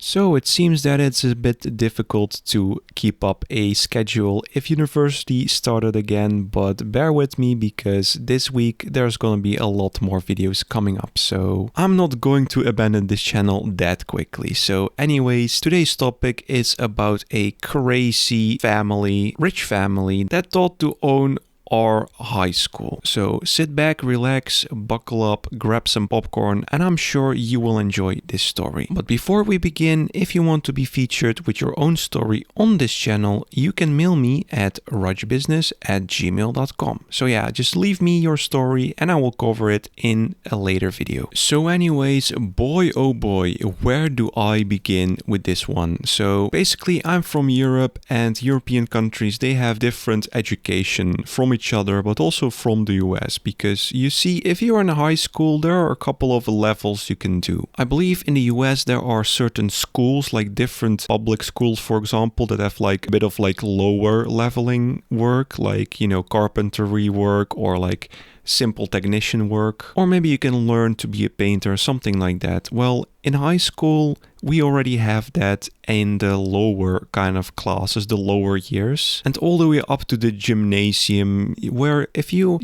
So it seems that it's a bit difficult to keep up a schedule if university started again, but bear with me because this week there's gonna be a lot more videos coming up, so I'm not going to abandon this channel that quickly. So anyways, today's topic is about a crazy family, rich family that thought to own our high school. So sit back, relax, buckle up, grab some popcorn, and I'm sure you will enjoy this story. But before we begin, if you want to be featured with your own story on this channel, you can mail me at rajbusiness@gmail.com. So yeah, just leave me your story and I will cover it in a later video. So anyways, boy oh boy, where do I begin with this one? So basically I'm from Europe, and European countries, they have different education from each other, but also from the US, because you see, if you're in high school, there are a couple of levels you can do. I believe in the US there are certain schools, like different public schools, for example, that have like a bit of like lower leveling work, like, you know, carpentry work or like simple technician work, or maybe you can learn to be a painter, something like that. Well, in high school we already have that in the lower kind of classes, the lower years, and all the way up to the gymnasium, where if you're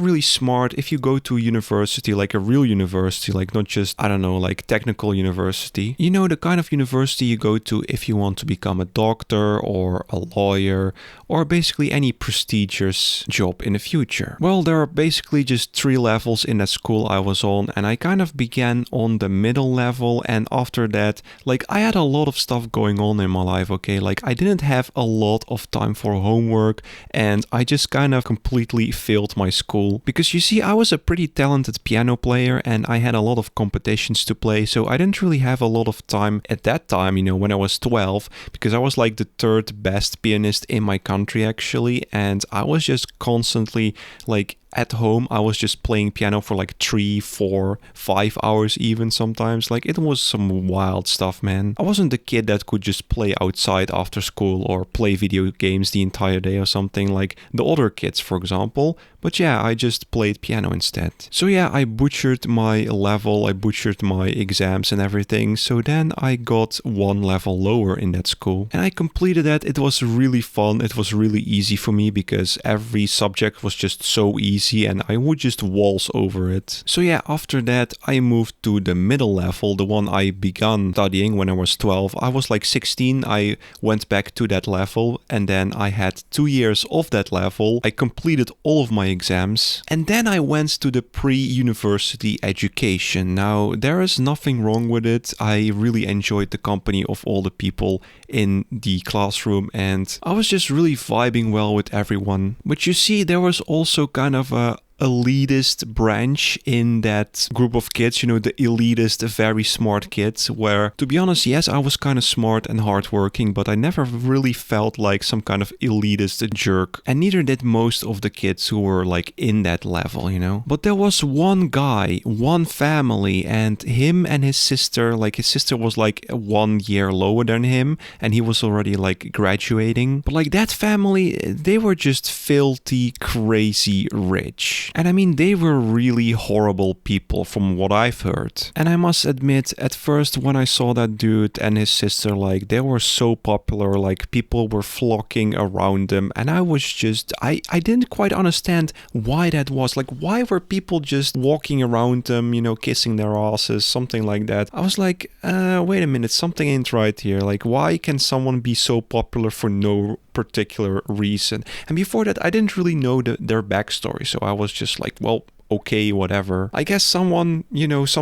really smart, if you go to university, like a real university, like not just, I don't know, like technical university, you know, the kind of university you go to if you want to become a doctor or a lawyer or basically any prestigious job in the future. Well, there are basically just 3 levels in that school I was on, and I kind of began on the middle level, and after that, like, I had a lot of stuff going on in my life, okay? Like, I didn't have a lot of time for homework, and I just kind of completely failed my school. Because you see, I was a pretty talented piano player, and I had a lot of competitions to play, so I didn't really have a lot of time at that time, you know, when I was 12, because I was like the 3rd best pianist in my country, actually, and I was just constantly, like, at home, I was just playing piano for like 3, 4, 5 hours even sometimes. Like, it was some wild stuff, man. I wasn't the kid that could just play outside after school or play video games the entire day or something like the other kids, for example. But yeah, I just played piano instead. So yeah, I butchered my level, I butchered my exams and everything. So then I got 1 level lower in that school. And I completed that. It was really fun. It was really easy for me because every subject was just so easy and I would just waltz over it. So yeah, after that I moved to the middle level, the one I began studying when I was 12. I was like 16, I went back to that level, and then I had 2 years of that level. I completed all of my exams, and then I went to the pre-university education. Now, there is nothing wrong with it. I really enjoyed the company of all the people in the classroom, and I was just really vibing well with everyone. But you see, there was also kind of a elitist branch in that group of kids, you know, the elitist, very smart kids, where, to be honest, yes, I was kind of smart and hardworking, but I never really felt like some kind of elitist jerk, and neither did most of the kids who were like in that level, you know. But there was one guy, one family, and him and his sister, like his sister was like 1 year lower than him, and he was already like graduating, but like that family, they were just filthy, crazy rich. And I mean, they were really horrible people from what I've heard. And I must admit, at first when I saw that dude and his sister, like, they were so popular, like people were flocking around them, and I was just, I didn't quite understand why that was. Like, why were people just walking around them, you know, kissing their asses, something like that. I was like, wait a minute, something ain't right here. Like, why can someone be so popular for no particular reason? And before that, I didn't really know their backstory, so I was just like, well, okay, whatever. I guess some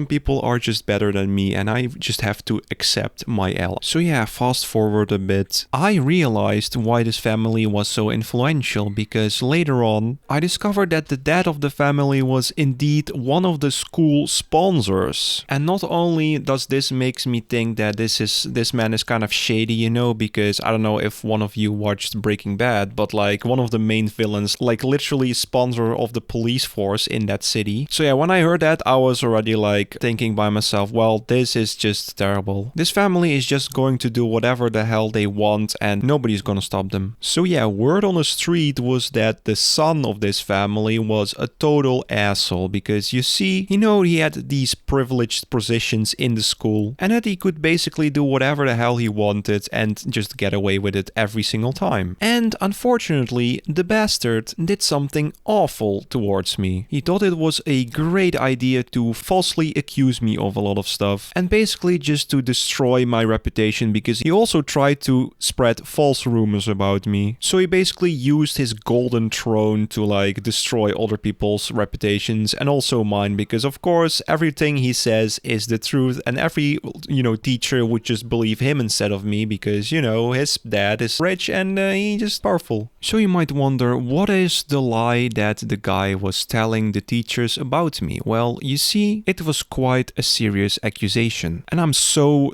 people are just better than me, and I just have to accept my L. So yeah, fast forward a bit. I realized why this family was so influential, because later on, I discovered that the dad of the family was indeed one of the school sponsors. And not only does this makes me think that this man is kind of shady, you know, because I don't know if one of you watched Breaking Bad, but like one of the main villains, like literally sponsor of the police force in that that city. So yeah, when I heard that, I was already like thinking by myself, well, this is just terrible. This family is just going to do whatever the hell they want and nobody's gonna stop them. So yeah, word on the street was that the son of this family was a total asshole because you see, he had these privileged positions in the school and that he could basically do whatever the hell he wanted and just get away with it every single time. And unfortunately, the bastard did something awful towards me. He thought it was a great idea to falsely accuse me of a lot of stuff and basically just to destroy my reputation because he also tried to spread false rumors about me. So he basically used his golden throne to like destroy other people's reputations and also mine because of course everything he says is the truth and every teacher would just believe him instead of me because his dad is rich and he's just powerful. So you might wonder, what is the lie that the guy was telling the teachers about me? Well, you see, it was quite a serious accusation and I'm so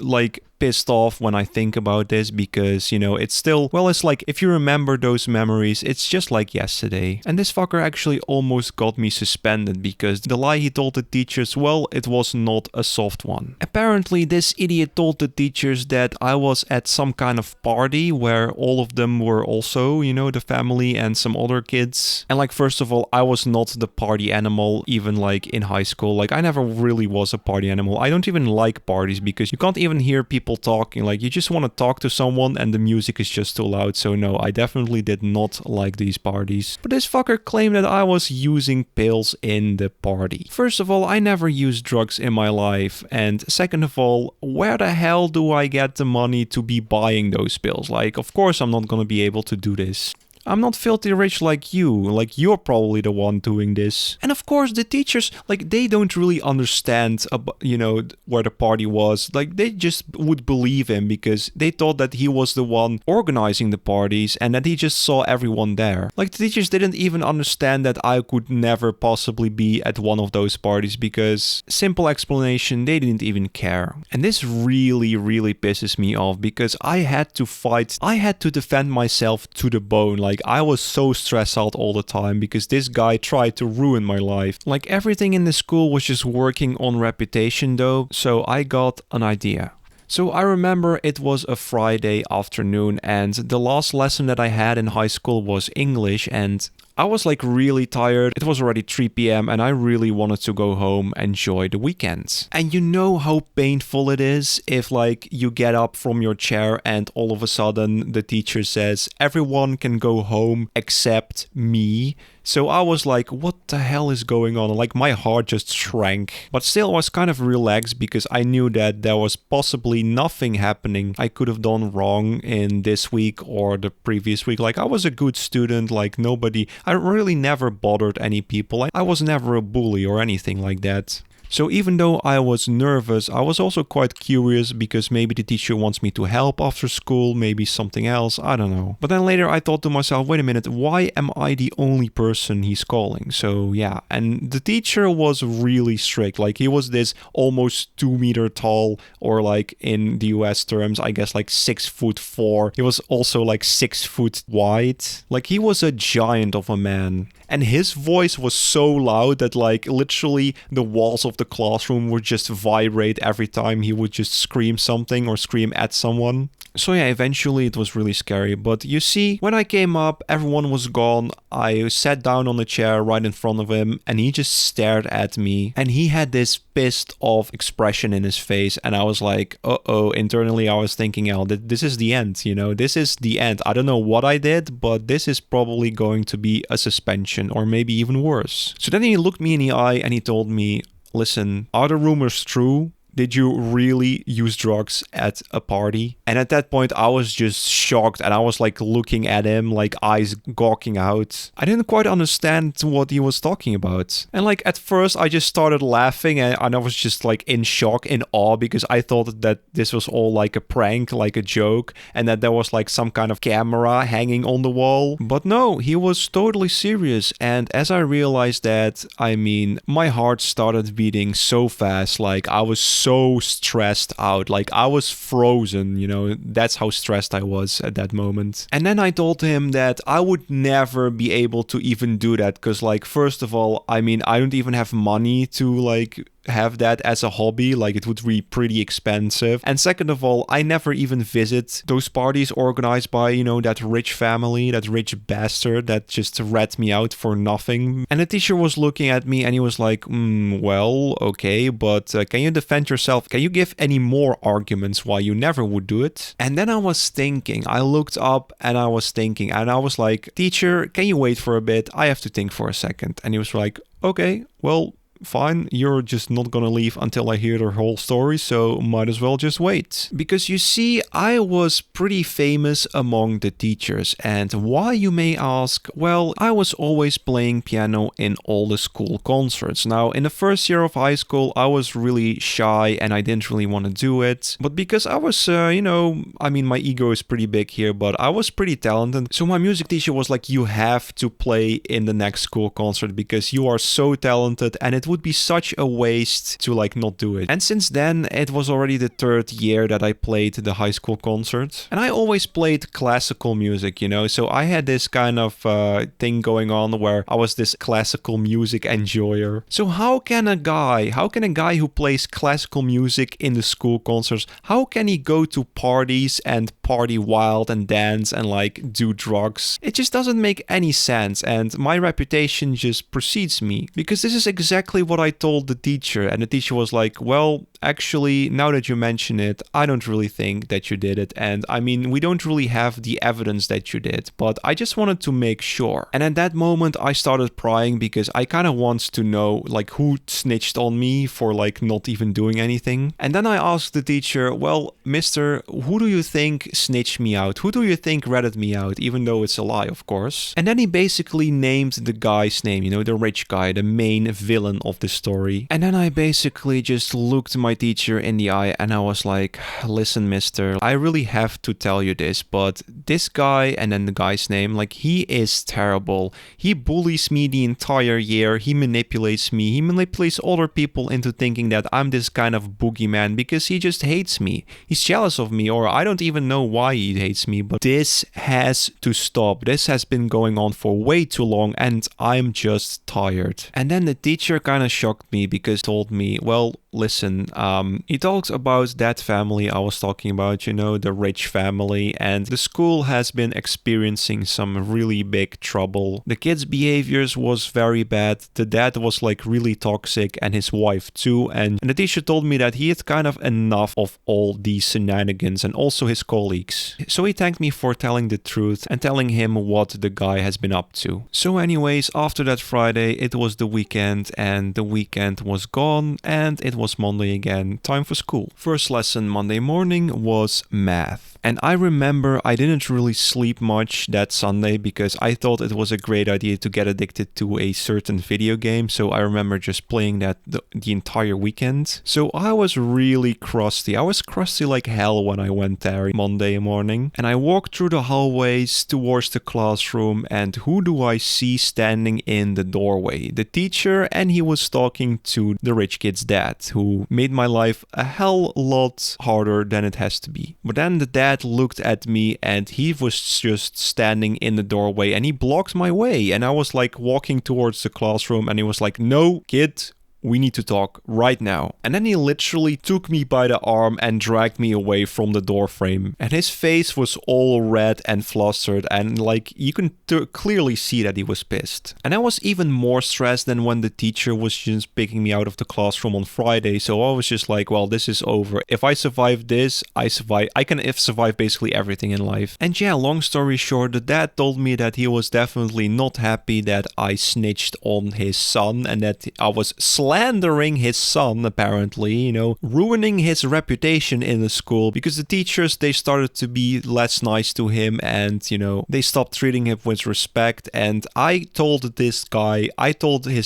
pissed off when I think about this because, it's still, well, it's like if you remember those memories, it's just like yesterday. And this fucker actually almost got me suspended because the lie he told the teachers, well, it was not a soft one. Apparently, this idiot told the teachers that I was at some kind of party where all of them were also, the family and some other kids. And first of all, I was not the party animal even in high school. I never really was a party animal. I don't even like parties because you can't even hear people talking. You just want to talk to someone and the music is just too loud. So no, I definitely did not like these parties. But this fucker claimed that I was using pills in the party. First of all, I never used drugs in my life. And second of all, where the hell do I get the money to be buying those pills? Of course I'm not gonna be able to do this. I'm not filthy rich like you. You're probably the one doing this. And of course, the teachers, they don't really understand, where the party was. They just would believe him because they thought that he was the one organizing the parties and that he just saw everyone there. The teachers didn't even understand that I could never possibly be at one of those parties because, simple explanation, they didn't even care. And this really, really pisses me off because I had to fight. I had to defend myself to the bone. I was so stressed out all the time because this guy tried to ruin my life. Everything in the school was just working on reputation though, so I got an idea. So I remember it was a Friday afternoon and the last lesson that I had in high school was English and I was really tired. It was already 3 p.m. and I really wanted to go home and enjoy the weekend. And you know how painful it is if you get up from your chair and all of a sudden the teacher says everyone can go home except me. So I was like, what the hell is going on? My heart just shrank. But still I was kind of relaxed because I knew that there was possibly nothing happening I could have done wrong in this week or the previous week. I was a good student, nobody. I really never bothered any people. I was never a bully or anything like that. So even though I was nervous, I was also quite curious because maybe the teacher wants me to help after school, maybe something else, I don't know. But then later I thought to myself, wait a minute, why am I the only person he's calling? So yeah, and the teacher was really strict. He was this almost 2 meter tall, or in the US terms, I guess 6'4". He was also 6 foot wide. He was a giant of a man. And his voice was so loud that literally the walls of the classroom would just vibrate every time he would just scream something or scream at someone. So yeah, eventually it was really scary. But you see, when I came up, everyone was gone. I sat down on a chair right in front of him and he just stared at me. And he had this pissed off expression in his face. And I was like, uh-oh. Internally, I was thinking, this is the end, this is the end. I don't know what I did, but this is probably going to be a suspension or maybe even worse. So then he looked me in the eye and he told me, listen, are the rumors true? Did you really use drugs at a party? And at that point, I was just shocked and I was looking at him, eyes gawking out. I didn't quite understand what he was talking about. And at first, I just started laughing and I was just in shock, in awe, because I thought that this was all a prank, a joke, and that there was some kind of camera hanging on the wall. But no, he was totally serious. And as I realized that, my heart started beating so fast, I was so stressed out. Like I was frozen, you know, that's how stressed I was at that moment. And then I told him that I would never be able to even do that because, like, first of all, I mean, I don't even have money to like have that as a hobby. Like it would be pretty expensive. And second of all, I never even visit those parties organized by, you know, that rich family, that rich bastard that just rat me out for nothing. And the teacher was looking at me and he was like, well, okay, but can you defend yourself? Can you give any more arguments why you never would do it? And then I was thinking, I looked up and I was thinking, and I was like, teacher, can you wait for a bit? I have to think for a second. And he was like, okay, well, fine, you're just not gonna leave until I hear the whole story, so might as well just wait. Because you see, I was pretty famous among the teachers, and why, you may ask? Well, I was always playing piano in all the school concerts. Now, in the first year of high school, I was really shy and I didn't really want to do it, but because I was, you know, I mean, my ego is pretty big here, but I was pretty talented, so my music teacher was like, you have to play in the next school concert because you are so talented and it would be such a waste to like not do it. And since then, it was already the third year that I played the high school concert. And I always played classical music, you know, so I had this kind of thing going on where I was this classical music enjoyer. So how can a guy who plays classical music in the school concerts, how can he go to parties and party wild and dance and like do drugs? It just doesn't make any sense, and my reputation just precedes me, because this is exactly what I told the teacher, and the teacher was like, well, actually, now that you mention it, I don't really think that you did it, and I mean, we don't really have the evidence that you did, but I just wanted to make sure. And at that moment, I started prying because I kind of want to know like who snitched on me for like not even doing anything. And then I asked the teacher, well, mister, who do you think snitched me out? Who do you think ratted me out? Even though it's a lie, of course. And then he basically named the guy's name, you know, the rich guy, the main villain of the story. And then I basically just looked my teacher in the eye and I was like, listen, mister, I really have to tell you this, but this guy, and then the guy's name, like, he is terrible. He bullies me the entire year. He manipulates me. He manipulates other people into thinking that I'm this kind of boogeyman because he just hates me. He's jealous of me, or I don't even know why he hates me, but this has to stop. This has been going on for way too long and I'm just tired. And then the teacher kind of shocked me because he told me, well, listen, he talks about that family I was talking about, you know, the rich family, and the school has been experiencing some really big trouble. The kids' behaviors was very bad. The dad was like really toxic and his wife too, and the teacher told me that he had kind of enough of all these shenanigans and also his colleagues. So he thanked me for telling the truth and telling him what the guy has been up to. So anyways, after that Friday, it was the weekend and the weekend was gone and it was Monday again, time for school. First lesson Monday morning was math. And I remember I didn't really sleep much that Sunday because I thought it was a great idea to get addicted to a certain video game. So I remember just playing that the entire weekend. So I was really crusty. I was crusty like hell when I went there Monday morning. And I walked through the hallways towards the classroom, and who do I see standing in the doorway? The teacher, and he was talking to the rich kid's dad, who made my life a hell lot harder than it has to be. But then the dad looked at me and he was just standing in the doorway and he blocked my way, and I was like walking towards the classroom and he was like, no, kid, we need to talk right now. And then he literally took me by the arm and dragged me away from the door frame. And his face was all red and flustered, and like you can clearly see that he was pissed. And I was even more stressed than when the teacher was just picking me out of the classroom on Friday. So I was just like, well, this is over. If I survive this, I survive. I can survive basically everything in life. And yeah, long story short, the dad told me that he was definitely not happy that I snitched on his son and that I was slandering his son, apparently, you know, ruining his reputation in the school, because the teachers, they started to be less nice to him and, you know, they stopped treating him with respect. And I told his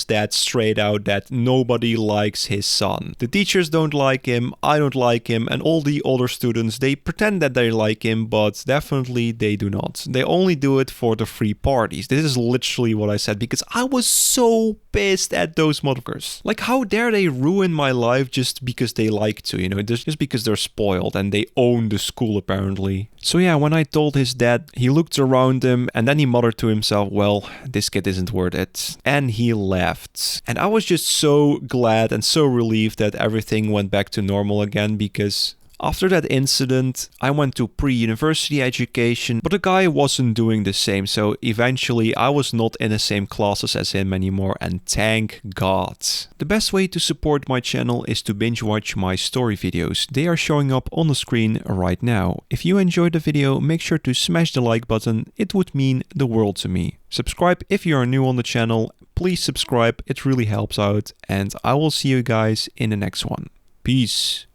dad straight out that nobody likes his son. The teachers don't like him, I don't like him, and all the other students, they pretend that they like him, but definitely they do not. They only do it for the free parties. This is literally what I said because I was so pissed at those motherfuckers. Like, Like, how dare they ruin my life just because they like to, you know, just because they're spoiled and they own the school apparently. So yeah, when I told his dad, he looked around him and then he muttered to himself, well, this kid isn't worth it. And he left. And I was just so glad and so relieved that everything went back to normal again, because after that incident, I went to pre-university education, but the guy wasn't doing the same, so eventually I was not in the same classes as him anymore, and thank God. The best way to support my channel is to binge watch my story videos. They are showing up on the screen right now. If you enjoyed the video, make sure to smash the like button, it would mean the world to me. Subscribe if you are new on the channel, please subscribe, it really helps out, and I will see you guys in the next one. Peace.